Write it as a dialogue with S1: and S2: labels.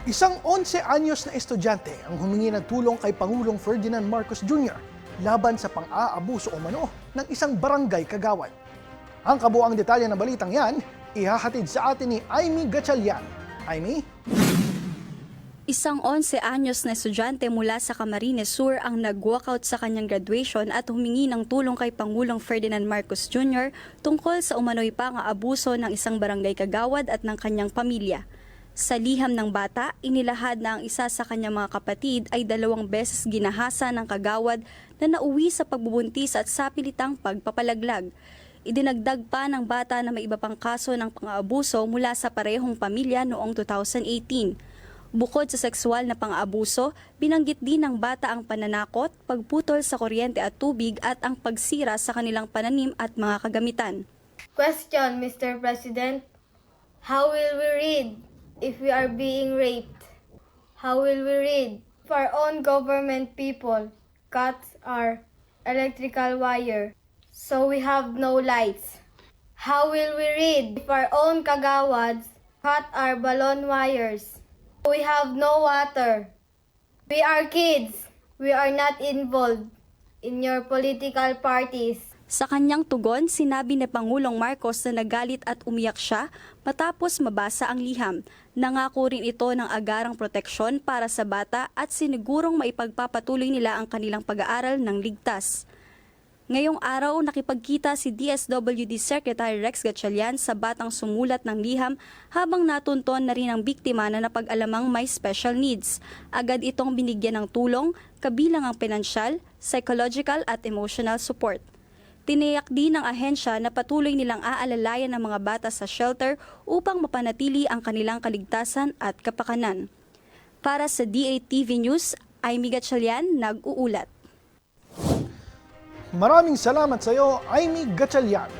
S1: Isang 11 anyos na estudyante ang humingi ng tulong kay Pangulong Ferdinand Marcos Jr. laban sa pang-aabuso umano ng isang barangay kagawad. Ang kabuuang detalye ng balitang yan, ihahatid sa atin ni Aimee Gatchalian. Aimee?
S2: Isang 11 anyos na estudyante mula sa Camarines Sur ang nag-walkout sa kanyang graduation at humingi ng tulong kay Pangulong Ferdinand Marcos Jr. tungkol sa umano'y pang-aabuso ng isang barangay kagawad at ng kanyang pamilya. Sa liham ng bata, inilahad na ang isa sa kanyang mga kapatid ay 2 beses ginahasa ng kagawad na nauwi sa pagbubuntis at sapilitang pagpapalaglag. Idinagdag pa ng bata na may iba pang kaso ng pang-aabuso mula sa parehong pamilya noong 2018. Bukod sa sexual na pang-aabuso, binanggit din ng bata ang pananakot, pagputol sa kuryente at tubig at ang pagsira sa kanilang pananim at mga kagamitan.
S3: Question, Mr. President. How will we read if we are being raped? How will we read if our own government people cut our electrical wire so we have no lights? How will we read if our own kagawads cut our balon wires? We have no water. We are kids. We are not involved in your political parties.
S2: Sa kanyang tugon, sinabi ni Pangulong Marcos na nagalit at umiyak siya matapos mabasa ang liham. Nangako rin ito ng agarang proteksyon para sa bata at sinigurong maipagpapatuloy nila ang kanilang pag-aaral ng ligtas. Ngayong araw, nakipagkita si DSWD Secretary Rex Gatchalian sa batang sumulat ng liham habang natunton na rin ang biktima na napag-alamang may special needs. Agad itong binigyan ng tulong, kabilang ang pinansyal, psychological at emotional support. Tiniyak din ng ahensya na patuloy nilang aalalayan ang mga bata sa shelter upang mapanatili ang kanilang kaligtasan at kapakanan. Para sa DATV News, Aimee Gatchalian, nag-uulat.
S1: Maraming salamat sa iyo, Aimee Gatchalian.